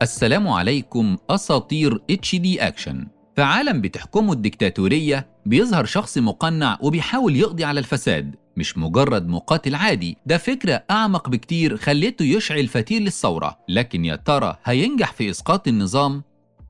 السلام عليكم. أساطير HD أكشن. في عالم بتحكمه الديكتاتورية بيظهر شخص مقنع وبيحاول يقضي على الفساد، مش مجرد مقاتل عادي، ده فكرة أعمق بكتير خليته يشعل فتيل للثورة. لكن يا ترى هينجح في إسقاط النظام؟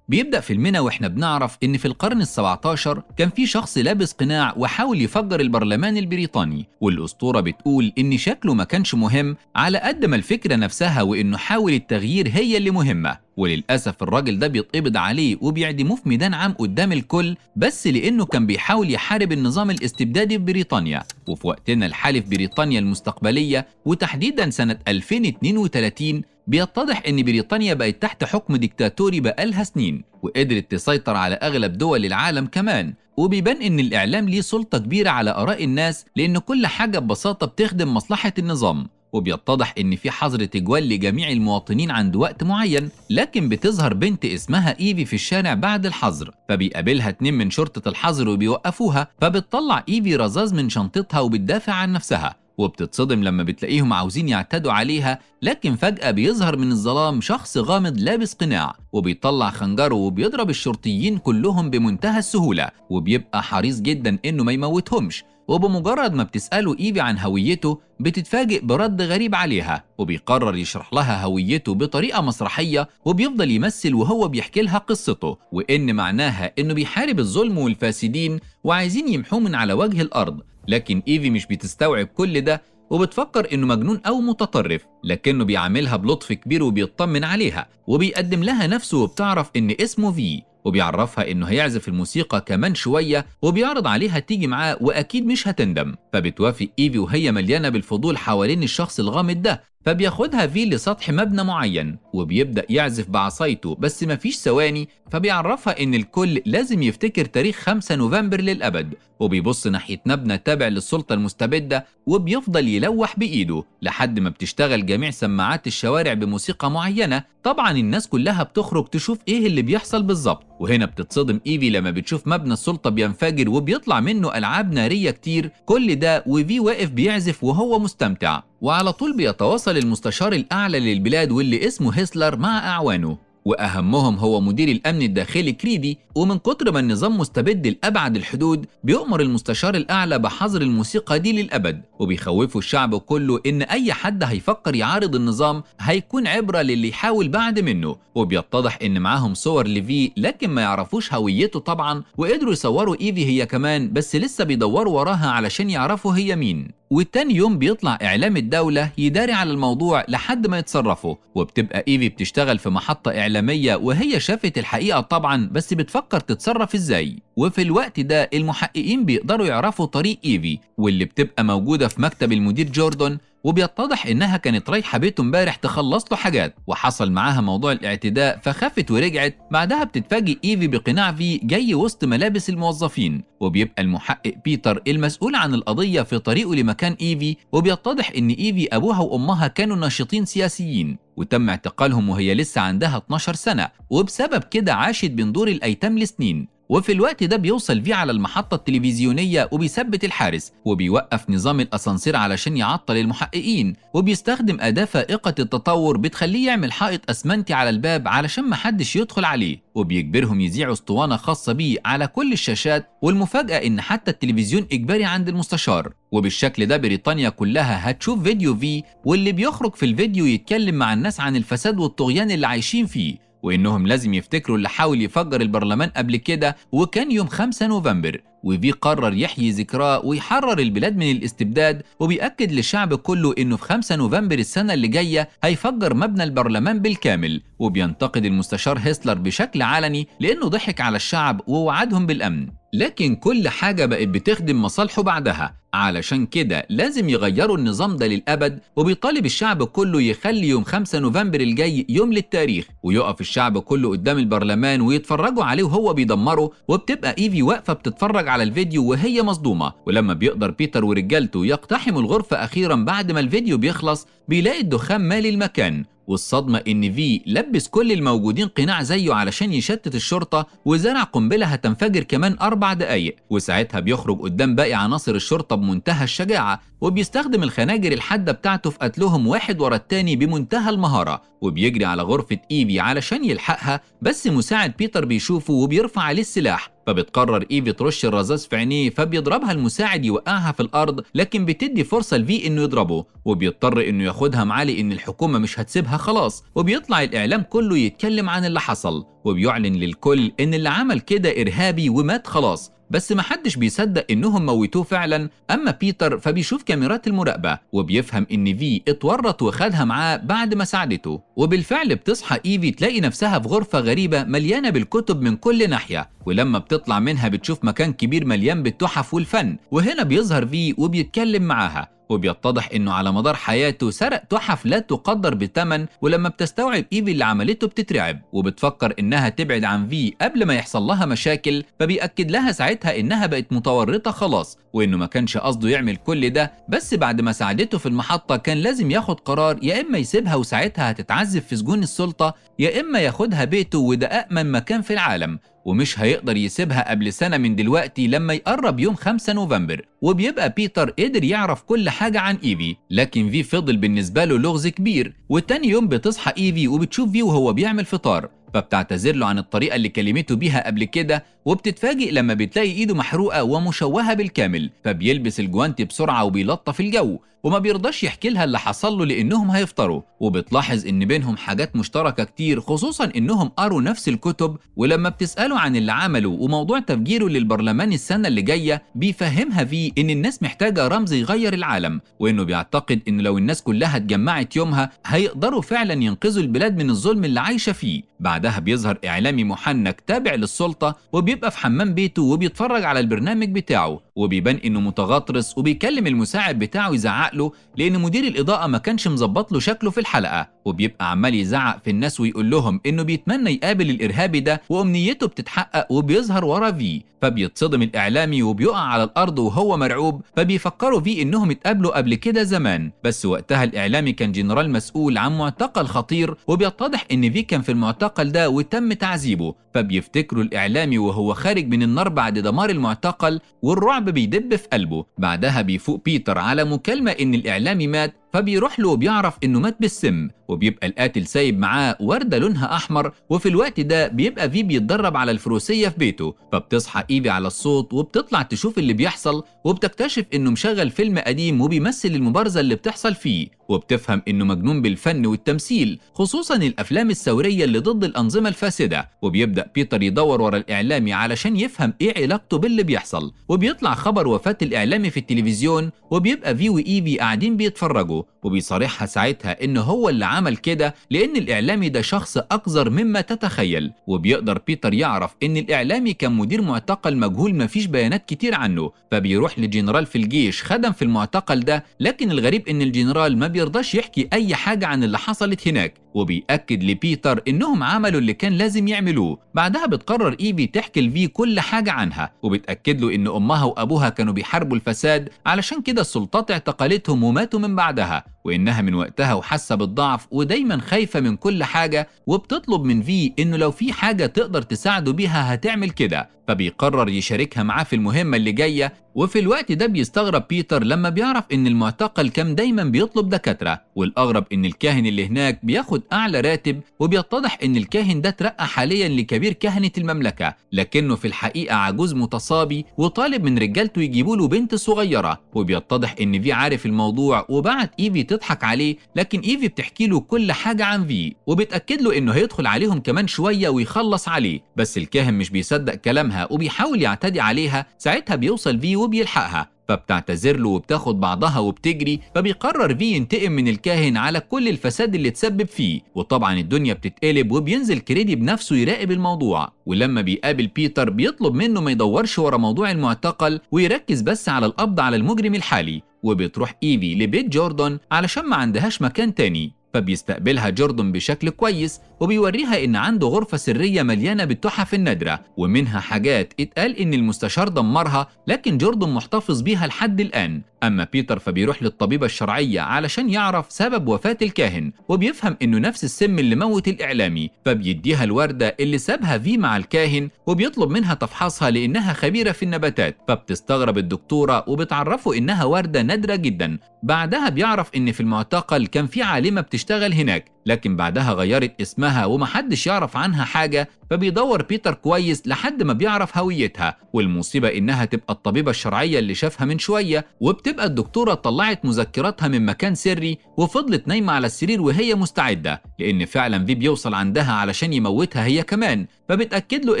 بيبدأ فيلمنا واحنا بنعرف ان في القرن ال17 كان في شخص لابس قناع وحاول يفجر البرلمان البريطاني، والأسطورة بتقول ان شكله ما كانش مهم على قد ما الفكرة نفسها، وانه حاول التغيير هي اللي مهمة. وللأسف الراجل ده بيتقبض عليه وبيعدموه في ميدان عام قدام الكل، بس لأنه كان بيحاول يحارب النظام الاستبدادي في بريطانيا. وفي وقتنا الحالي في بريطانيا المستقبلية وتحديدا سنة 2032 بيتضح إن بريطانيا بقت تحت حكم ديكتاتوري بقالها سنين، وقدرت تسيطر على أغلب دول العالم كمان. وبيبان إن الإعلام ليه سلطة كبيرة على آراء الناس، لأن كل حاجة ببساطة بتخدم مصلحة النظام. وبيتضح إن في حظر تجوال لجميع المواطنين عند وقت معين، لكن بتظهر بنت اسمها إيفي في الشارع بعد الحظر، فبيقابلها 2 من شرطة الحظر وبيوقفوها، فبتطلع إيفي رذاذ من شنطتها وبتدافع عن نفسها، وبتتصدم لما بتلاقيهم عاوزين يعتدوا عليها. لكن فجأة بيظهر من الظلام شخص غامض لابس قناع، وبيطلع خنجره وبيضرب الشرطيين كلهم بمنتهى السهولة، وبيبقى حريص جدا إنه ما يموتهمش. وبمجرد ما بتسأله إيفي عن هويته بتتفاجئ برد غريب عليها، وبيقرر يشرح لها هويته بطريقة مسرحية، وبيفضل يمثل وهو بيحكي لها قصته، وإن معناها إنه بيحارب الظلم والفاسدين وعايزين يمحوه من على وجه الأرض. لكن إيفي مش بتستوعب كل ده، وبتفكر إنه مجنون أو متطرف، لكنه بيعاملها بلطف كبير وبيطمن عليها، وبيقدم لها نفسه، وبتعرف إن اسمه في، وبيعرفها إنه هيعزف الموسيقى كمان شوية، وبيعرض عليها تيجي معاه وأكيد مش هتندم. فبتوافق إيفي وهي مليانة بالفضول حوالين الشخص الغامض ده، فبياخدها في لسطح مبنى معين وبيبدأ يعزف بعصايته، بس مفيش ثواني فبيعرفها إن الكل لازم يفتكر تاريخ 5 نوفمبر للأبد. وبيبص ناحية مبنى تابع للسلطة المستبدة، وبيفضل يلوح بإيده لحد ما بتشتغل جميع سماعات الشوارع بموسيقى معينة. طبعا الناس كلها بتخرج تشوف إيه اللي بيحصل بالظبط، وهنا بتتصدم إيفي لما بتشوف مبنى السلطة بينفجر وبيطلع منه ألعاب نارية كتير. كل ده وفي واقف بيعزف وهو مستمتع. وعلى طول بيتواصل المستشار الأعلى للبلاد واللي اسمه هيسلر مع أعوانه، وأهمهم هو مدير الأمن الداخلي كريدي. ومن كتر ما النظام مستبد لأبعد الحدود بيؤمر المستشار الأعلى بحظر الموسيقى دي للأبد، وبيخوفوا الشعب كله إن أي حد هيفكر يعارض النظام هيكون عبرة للي يحاول بعد منه. وبيتضح إن معاهم صور لفي، لكن ما يعرفوش هويته طبعا، وقدروا يصوروا إيفي هي كمان، بس لسه بيدوروا وراها علشان يعرفوا هي مين. والتاني يوم بيطلع إعلام الدولة يداري على الموضوع لحد ما يتصرفوا، وبتبقى إيفي بتشتغل في محطة إعلامية وهي شافت الحقيقة طبعا، بس بتفكر تتصرف إزاي. وفي الوقت ده المحققين بيقدروا يعرفوا طريق إيفي، واللي بتبقى موجودة في مكتب المدير جوردن، وبيتضح إنها كانت رايحة بيته امبارح تخلص له حاجات، وحصل معاها موضوع الاعتداء فخافت ورجعت. بعدها بتتفاجئ إيفي بقناع في جاي وسط ملابس الموظفين، وبيبقى المحقق بيتر المسؤول عن القضية في طريقه لمكان إيفي، وبيتضح إن إيفي أبوها وأمها كانوا ناشطين سياسيين وتم اعتقالهم وهي لسه عندها 12 سنة، وبسبب كده عاشت بين دور الأيتام لسنين. وفي الوقت ده بيوصل في على المحطة التلفزيونية وبيثبت الحارس، وبيوقف نظام الأسانسير علشان يعطل المحققين، وبيستخدم أداة فائقة التطور بتخليه يعمل حائط أسمنتي على الباب علشان محدش يدخل عليه، وبيجبرهم يذيعوا اسطوانة خاصة بيه على كل الشاشات. والمفاجأة إن حتى التلفزيون إجباري عند المستشار. وبالشكل ده بريطانيا كلها هتشوف فيديو في، واللي بيخرج في الفيديو يتكلم مع الناس عن الفساد والطغيان اللي عايشين فيه، وإنهم لازم يفتكروا اللي حاول يفجر البرلمان قبل كده وكان يوم 5 نوفمبر. وفي قرر يحيي ذكراه ويحرر البلاد من الاستبداد، وبيأكد للشعب كله إنه في 5 نوفمبر السنة اللي جاية هيفجر مبنى البرلمان بالكامل. وبينتقد المستشار هيسلر بشكل علني لأنه ضحك على الشعب ووعدهم بالأمن، لكن كل حاجة بقت بتخدم مصالحه بعدها، علشان كده لازم يغيروا النظام ده للأبد. وبيطالب الشعب كله يخلي يوم 5 نوفمبر الجاي يوم للتاريخ، ويقف الشعب كله قدام البرلمان ويتفرجوا عليه وهو بيدمره. وبتبقى إيفي واقفة بتتفرج على الفيديو وهي مصدومة. ولما بيقدر بيتر ورجالته يقتحموا الغرفة أخيرا بعد ما الفيديو بيخلص، بيلاقي الدخان مالي المكان، والصدمة إن في لبس كل الموجودين قناع زيه علشان يشتت الشرطة، وزرع قنبلة هتنفجر كمان 4 دقايق، وساعتها بيخرج قدام باقي عناصر الشرطة بمنتهى الشجاعة، وبيستخدم الخناجر الحادة بتاعته في قتلهم واحد ورا التاني بمنتهى المهارة، وبيجري على غرفة إيفي علشان يلحقها، بس مساعد بيتر بيشوفه وبيرفع عليه السلاح، فبتقرر إيفي ترش الرذاذ في عينيه، فبيضربها المساعد يوقعها في الأرض، لكن بتدي فرصة لفي إنه يضربه، وبيضطر إنه ياخدها معاه لأن الحكومة مش هتسيبها خلاص، وبيطلع الإعلام كله يتكلم عن اللي حصل، وبيعلن للكل إن اللي عمل كده إرهابي ومات خلاص، بس محدش بيصدق إنهم موتوه فعلا. أما بيتر فبيشوف كاميرات المراقبة وبيفهم إن في اتورط وخدها معاه بعد ما ساعدته، وبالفعل بتصحى إيفي تلاقي نفسها في غرفة غريبة مليانة بالكتب من كل ناحية، ولما بتطلع منها بتشوف مكان كبير مليان بالتحف والفن، وهنا بيظهر في وبيتكلم معاها، وبيتضح انه على مدار حياته سرق تحف لا تقدر بثمن، ولما بتستوعب ايفي اللي عملته بتترعب وبتفكر انها تبعد عن في قبل ما يحصل لها مشاكل، فبيأكد لها ساعتها انها بقت متورطة خلاص، وانه ما كانش قصده يعمل كل ده، بس بعد ما ساعدته في المحطة كان لازم ياخد قرار، يا اما يسيبها وساعتها هتتعذب في سجون السلطة، يا اما ياخدها بيته وده أأمن مكان في العالم، ومش هيقدر يسيبها قبل سنة من دلوقتي لما يقرب يوم 5 نوفمبر. وبيبقى بيتر قدر يعرف كل حاجة عن إيفي، لكن في فضل بالنسبة له لغز كبير، وتاني يوم بتصحى إيفي وبتشوف في وهو بيعمل فطار، فبتعتذر له عن الطريقة اللي كلمته بيها قبل كده، وبتتفاجئ لما بتلاقي إيده محروقة ومشوهة بالكامل، فبيلبس الجوانتي بسرعة وبيلطف الجو، وما بيرضاش يحكي لها اللي حصل له لأنهم هيفطروا، وبتلاحظ إن بينهم حاجات مشتركة كتير، خصوصا إنهم قروا نفس الكتب، ولما بتسأله عن اللي عمله وموضوع تفجيره للبرلمان السنة اللي جاية بيفهمها فيه إن الناس محتاجة رمز يغير العالم، وإنه بيعتقد إن لو الناس كلها اتجمعت يومها هيقدروا فعلا ينقذوا البلاد من الظلم اللي عايشة فيه. بعدها بيظهر إعلامي محنك تابع للسلطة وبيبقى في حمام بيته وبيتفرج على البرنامج بتاعه، وبيبان إنه متغطرس، وبيكلم المساعد بتاعه يزعق له لأن مدير الإضاءة ما كانش مظبط له شكله في الحلقة، وبيبقى عمال يزعق في الناس ويقول لهم إنه بيتمنى يقابل الإرهابي ده وأمنيته بتتحقق، وبيظهر ورا في، فبيتصدم الإعلامي وبيقع على الأرض وهو مرعوب، فبيفكروا فيه إنهم اتقابلوا قبل كده زمان، بس وقتها الإعلامي كان جنرال مسؤول عن معتقل خطير، وبيتضح إن في كان في المعتقل ده وتم تعذيبه، فبيفتكروا الإعلامي وهو خارج من النار بعد دمار المعتقل، والرعب بيدب في قلبه. بعدها بيفوق بيتر على مكالمة إن الإعلامي مات، فبيروح له وبيعرف إنه مات بالسم، وبيبقى القاتل سايب معاه وردة لونها أحمر، وفي الوقت ده بيبقى في بيتدرب على الفروسية في بيته، فبتصحى إيفي على الصوت وبتطلع تشوف اللي بيحصل، وبتكتشف إنه مشغل فيلم قديم وبيمثل المبارزة اللي بتحصل فيه، وبتفهم إنه مجنون بالفن والتمثيل، خصوصا الأفلام الثورية اللي ضد الأنظمة الفاسدة، وبيبدأ بيتر يدور ورا الإعلامي علشان يفهم إيه علاقته باللي بيحصل، وبيطلع خبر وفاة الإعلامي في التلفزيون، وبيبقى في وإيفي قاعدين بيتفرجوا، وبيصارحها ساعتها إنه هو اللي عمل كده لأن الإعلامي ده شخص أقذر مما تتخيل، وبيقدر بيتر يعرف إن الإعلامي كان مدير معتقل مجهول مفيش بيانات كتير عنه، فبيروح لجنرال في الجيش خدم في المعتقل ده، لكن الغريب إن الجنرال ما بيرضاش يحكي أي حاجة عن اللي حصلت هناك، وبيأكد لبيتر إنهم عملوا اللي كان لازم يعملوه. بعدها بتقرر إيفي تحكي لفي كل حاجة عنها، وبتأكد له إن أمها وأبوها كانوا بيحاربوا الفساد، علشان كده السلطات اعتقلتهم وماتوا من بعدها، وإنها من وقتها وحاسة بالضعف ودايما خايفة من كل حاجة، وبتطلب من في إنه لو في حاجة تقدر تساعده بيها هتعمل كده، فبيقرر يشاركها معاه في المهمة اللي جاية. وفي الوقت ده بيستغرب بيتر لما بيعرف إن المعتقل كان دايما بيطلب دكاترة، والأغرب إن الكاهن اللي هناك بياخد أعلى راتب، وبيتضح إن الكاهن ده اترقى حاليا لكبير كهنة المملكة، لكنه في الحقيقة عجوز متصابي وطالب من رجالته يجيبوا له بنت صغيرة، وبيتضح إن في عارف الموضوع وبعت إيفي تضحك عليه، لكن إيفي بتحكي له كل حاجة عن في، وبتأكد له إنه هيدخل عليهم كمان شوية ويخلص عليه، بس الكاهن مش بيصدق كلامها وبيحاول يعتدي عليها. ساعتها بيوصل في وبيلحقها، فبتعتذر له وبتاخد بعضها وبتجري، فبيقرر في ينتقم من الكاهن على كل الفساد اللي تسبب فيه، وطبعا الدنيا بتتقلب وبينزل كريدي بنفسه يراقب الموضوع، ولما بيقابل بيتر بيطلب منه ما يدورش ورا موضوع المعتقل ويركز بس على القبض على المجرم الحالي، وبتروح إيفي لبيت جوردن علشان ما عندهاش مكان تاني، فبيستقبلها جوردن بشكل كويس وبيوريها إن عنده غرفة سرية مليانة بالتحف النادرة، ومنها حاجات اتقال إن المستشار دمرها لكن جوردن محتفظ بيها لحد الآن. أما بيتر فبيروح للطبيبة الشرعية علشان يعرف سبب وفاة الكاهن، وبيفهم إنه نفس السم اللي موت الإعلامي، فبيديها الوردة اللي سابها في مع الكاهن وبيطلب منها تفحصها لأنها خبيرة في النباتات، فبتستغرب الدكتورة وبتعرفه إنها وردة نادرة جدا. بعدها بيعرف إن في المعتقل كان في عالمة بتشتغل هناك، لكن بعدها غيرت اسمها ومحدش يعرف عنها حاجة، فبيدور بيتر كويس لحد ما بيعرف هويتها، والمصيبة إنها تبقى الطبيبة الشرعية اللي شافها من شوية، وبتبقى الدكتورة طلعت مذكراتها من مكان سري وفضلت نايمة على السرير وهي مستعدة، لأن فعلا في بيوصل عندها علشان يموتها هي كمان، فبتأكد له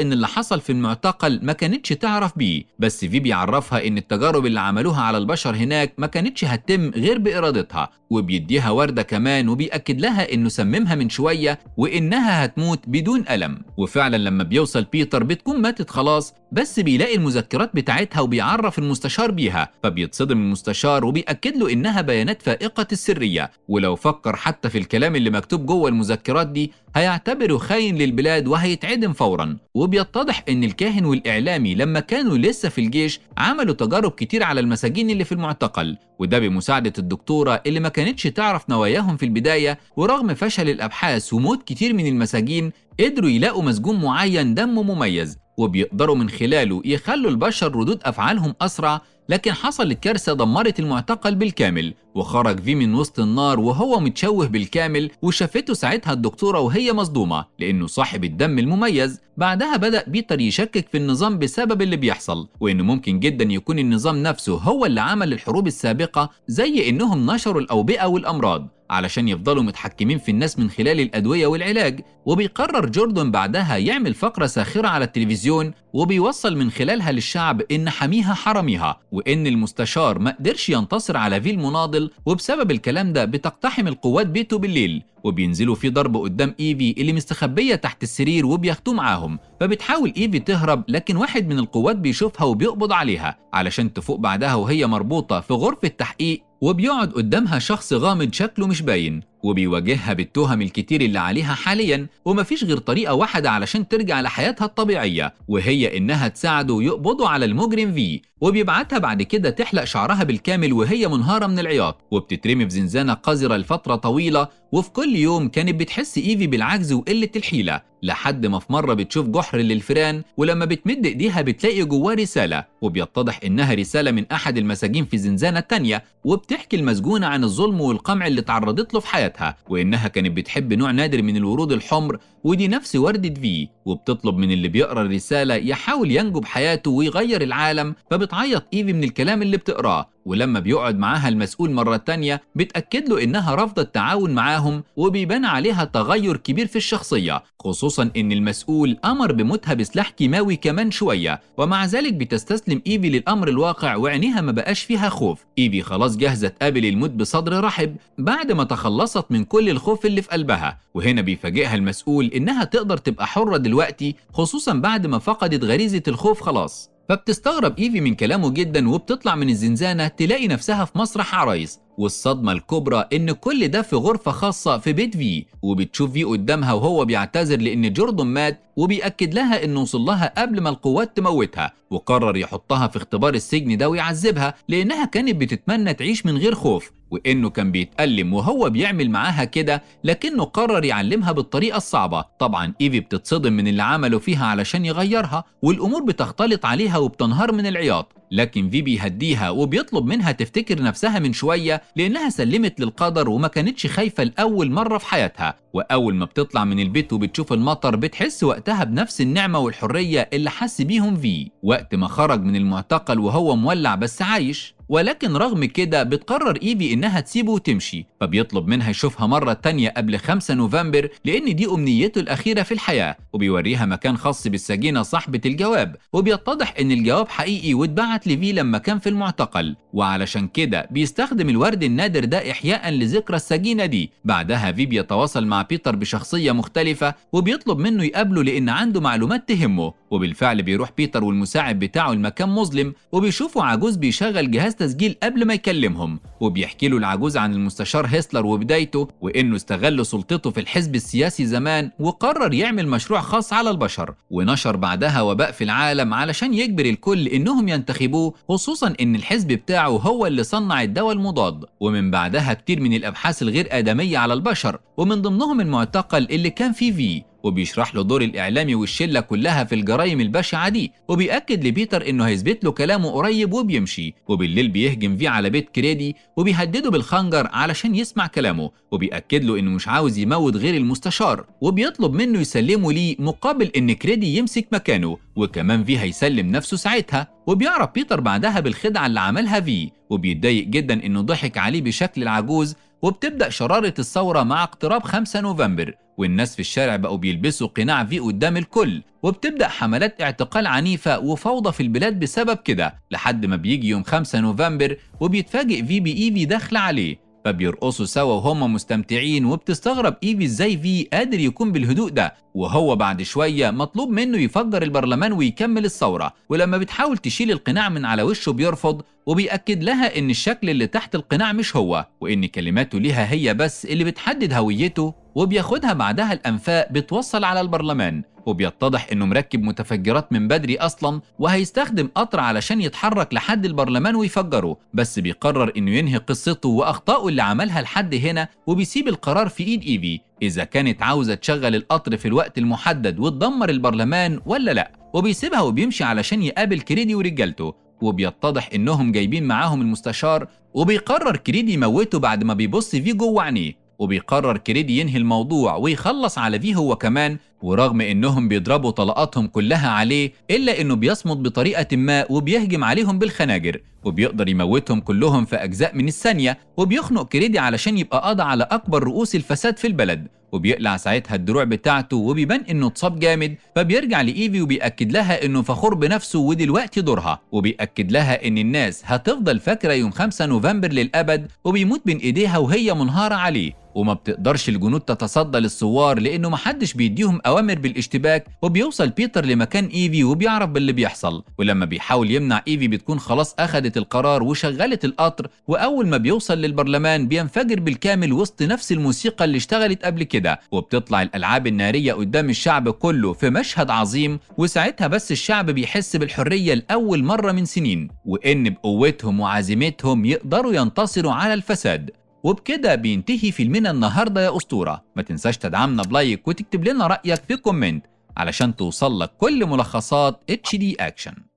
إن اللي حصل في المعتقل ما كانتش تعرف بيه، بس في بيعرفها إن التجارب اللي عملوها على البشر هناك ما كانتش هتتم غير بإرادتها، وبيديها وردة كمان وبيأكد لها إنه سممها من شوية وإنها هتموت بدون ألم. وفعلا لما بيوصل بيتر بتكون ماتت خلاص، بس بيلاقي المذكرات بتاعتها وبيعرف المستشار بيها، فبيتصدم المستشار وبيأكد له إنها بيانات فائقة السرية، ولو فكر حتى في الكلام اللي مكتوب جوه المذكرات دي هيعتبره خاين للبلاد وهيتعدم فورا. وبيتضح إن الكاهن والإعلامي لما كانوا لسه في الجيش عملوا تجارب كتير على المساجين اللي في المعتقل، وده بمساعدة الدكتورة اللي ما كانتش تعرف نواياهم في البداية، ورغم فشل الأبحاث وموت كتير من المساجين قدروا يلاقوا مسجون معين دمه مميز وبيقدروا من خلاله يخلوا البشر ردود أفعالهم أسرع. لكن حصلت كارثة دمرت المعتقل بالكامل، وخرج في من وسط النار وهو متشوه بالكامل، وشافته ساعتها الدكتورة وهي مصدومة لأنه صاحب الدم المميز. بعدها بدأ بيتر يشكك في النظام بسبب اللي بيحصل، وإنه ممكن جدا يكون النظام نفسه هو اللي عمل الحروب السابقة، زي إنهم نشروا الأوبئة والأمراض علشان يفضلوا متحكمين في الناس من خلال الأدوية والعلاج. وبيقرر جوردن بعدها يعمل فقرة ساخرة على التلفزيون وبيوصل من خلالها للشعب إن حميها حراميها، وإن المستشار ما قدرش ينتصر على في المناضل، وبسبب الكلام ده بتقتحم القوات بيته بالليل وبينزلوا في ضرب قدام إيفي اللي مستخبية تحت السرير وبياخدوه معاهم. فبتحاول إيفي تهرب، لكن واحد من القوات بيشوفها وبيقبض عليها علشان تفوق بعدها وهي مربوطة في غرفة تحقيق، وبيقعد قدامها شخص غامض شكله مش باين وبيواجهها بالتهم الكتير اللي عليها حاليا، ومفيش غير طريقة واحدة علشان ترجع لحياتها الطبيعية، وهي إنها تساعده ويقبضوا على المجرم في. وبيبعتها بعد كده تحلق شعرها بالكامل وهي منهارة من العياط، وبتترمي في زنزانة قذرة لفترة طويلة. وفي كل يوم كانت بتحس إيفي بالعجز وقلة الحيلة، لحد ما في مرة بتشوف جحر للفئران، ولما بتمد إيديها بتلاقي جواه رسالة، وبيتضح إنها رسالة من أحد المساجين في زنزانة تانية، وبتحكي المسجونة عن الظلم والقمع اللي تعرضت له في حياتها، وإنها كانت بتحب نوع نادر من الورود الحمر ودي نفس وردة في، وبتطلب من اللي بيقرأ الرسالة يحاول ينجو بحياته ويغير العالم. فبتعيط إيفي من الكلام اللي بتقراه، ولما بيقعد معاها المسؤول مرة تانية بتأكد له إنها رافضة التعاون معاهم، وبيبان عليها تغير كبير في الشخصية، خصوصا إن المسؤول أمر بموتها بسلاح كيماوي كمان شوية. ومع ذلك بتستسلم إيفي للأمر الواقع وعينيها ما بقاش فيها خوف. إيفي خلاص جاهزة تقابل الموت بصدر رحب بعد ما تخلصت من كل الخوف اللي في قلبها. وهنا بيفاجئها المسؤول إنها تقدر تبقى حرة دلوقتي، خصوصا بعد ما فقدت غريزة الخوف خلاص. فبتستغرب إيفي من كلامه جدا، وبتطلع من الزنزانة تلاقي نفسها في مسرح عرايس، والصدمة الكبرى إن كل ده في غرفة خاصة في بيت في. وبتشوف في قدامها وهو بيعتذر لأن جوردن مات، وبيأكد لها إنه وصل لها قبل ما القوات تموتها، وقرر يحطها في اختبار السجن ده ويعذبها لأنها كانت بتتمنى تعيش من غير خوف، وإنه كان بيتألم وهو بيعمل معاها كده، لكنه قرر يعلمها بالطريقة الصعبة. طبعا إيفي بتتصدم من اللي عمله فيها علشان يغيرها، والأمور بتختلط عليها وبتنهار من العياط، لكن في بيهديها وبيطلب منها تفتكر نفسها من شوية لأنها سلمت للقدر وما كانتش خايفة لأول مرة في حياتها. وأول ما بتطلع من البيت وبتشوف المطر بتحس وقتها بنفس النعمة والحرية اللي حس بيهم في وقت ما خرج من المعتقل وهو مولع بس عايش. ولكن رغم كده بتقرر إيفي إنها تسيبه وتمشي، فبيطلب منها يشوفها مرة تانية قبل 5 نوفمبر لأن دي أمنيته الأخيرة في الحياة، وبيوريها مكان خاص بالسجينة صاحبة الجواب، وبيتضح إن الجواب حقيقي واتبعت لفي لما كان في المعتقل، وعلشان كده بيستخدم الورد النادر ده إحياء لذكرى السجينة دي. بعدها في بيتواصل مع بيتر بشخصية مختلفة وبيطلب منه يقابله لأن عنده معلومات تهمه، وبالفعل بيروح بيتر والمساعد بتاعه المكان مظلم، وبيشوفوا عجوز بيشغل جهاز تسجيل قبل ما يكلمهم، وبيحكي له العجوز عن المستشار هيسلر وبدايته، وإنه استغل سلطته في الحزب السياسي زمان وقرر يعمل مشروع خاص على البشر، ونشر بعدها وباء في العالم علشان يجبر الكل إنهم ينتخبوه، خصوصا إن الحزب بتاعه هو اللي صنع الدواء المضاد. ومن بعدها كتير من الأبحاث الغير آدمية على البشر، ومن ضمنهم المعتقل اللي كان فيه في، وبيشرح له دور الإعلامي والشلة كلها في الجرائم البشعة دي، وبيأكد لبيتر إنه هيثبت له كلامه قريب وبيمشي. وبالليل بيهجم فيه على بيت كريدي وبيهدده بالخنجر علشان يسمع كلامه، وبيأكد له إنه مش عاوز يموت غير المستشار، وبيطلب منه يسلمه ليه مقابل إن كريدي يمسك مكانه، وكمان في هيسلم نفسه ساعتها. وبيعرف بيتر بعدها بالخدعة اللي عملها في، وبيتضايق جدا إنه ضحك عليه بشكل العجوز. وبتبدأ شرارة الثورة مع اقتراب 5 نوفمبر، والناس في الشارع بقوا بيلبسوا قناع في قدام الكل، وبتبدأ حملات اعتقال عنيفة وفوضى في البلاد بسبب كده، لحد ما بيجي يوم 5 نوفمبر وبيتفاجئ في بإيفي داخلة عليه، فبيرقصوا سوا وهم مستمتعين، وبتستغرب إيفي ازاي في قادر يكون بالهدوء ده، وهو بعد شوية مطلوب منه يفجر البرلمان ويكمل الثورة. ولما بتحاول تشيل القناع من على وشه بيرفض، وبيأكد لها إن الشكل اللي تحت القناع مش هو، وإن كلماته ليها هي بس اللي بتحدد هويته. وبياخدها بعدها الأنفاق بتوصل على البرلمان، وبيتضح إنه مركب متفجرات من بدري أصلا، وهيستخدم قطر علشان يتحرك لحد البرلمان ويفجره، بس بيقرر إنه ينهي قصته وأخطائه اللي عملها لحد هنا، وبيسيب القرار في إيد إيفي إذا كانت عاوزة تشغل القطر في الوقت المحدد وتدمر البرلمان ولا لأ. وبيسيبها وبيمشي علشان يقابل كريدي ورجالته، وبيتضح إنهم جايبين معاهم المستشار، وبيقرر كريدي يموته بعد ما بيبص فيه جوه عينيه. وبيقرر كريدي ينهي الموضوع ويخلص على فيه هو كمان، ورغم انهم بيضربوا طلقاتهم كلها عليه الا انه بيصمد بطريقة ما وبيهجم عليهم بالخناجر، وبيقدر يموتهم كلهم في اجزاء من الثانية، وبيخنق كريدي علشان يبقى قاضي على اكبر رؤوس الفساد في البلد. وبيقلع ساعتها الدروع بتاعته وبيبان انه اتصاب جامد، فبيرجع لايفي وبيأكد لها انه فخور بنفسه ودلوقتي دورها، وبيأكد لها ان الناس هتفضل فاكرة يوم 5 نوفمبر للأبد، وبيموت بين ايديها وهي منهارة عليه، وما بتقدرش الجنود تتصدى للثوار لانه محدش بيديهم اوامر بالاشتباك. وبيوصل بيتر لمكان ايفي وبيعرف باللي بيحصل، ولما بيحاول يمنع ايفي بتكون خلاص اخدت القرار وشغلت القطر، واول ما بيوصل للبرلمان بينفجر بالكامل وسط نفس الموسيقى اللي اشتغلت قبل كده، وبتطلع الالعاب النارية قدام الشعب كله في مشهد عظيم. وساعتها بس الشعب بيحس بالحرية لاول مرة من سنين، وان بقوتهم وعزيمتهم يقدروا ينتصروا على الفساد. وبكده بينتهي فيلمنا النهارده يا أسطورة. ما تنساش تدعمنا بلايك وتكتب لنا رأيك في كومنت علشان توصل لك كل ملخصات HD أكشن.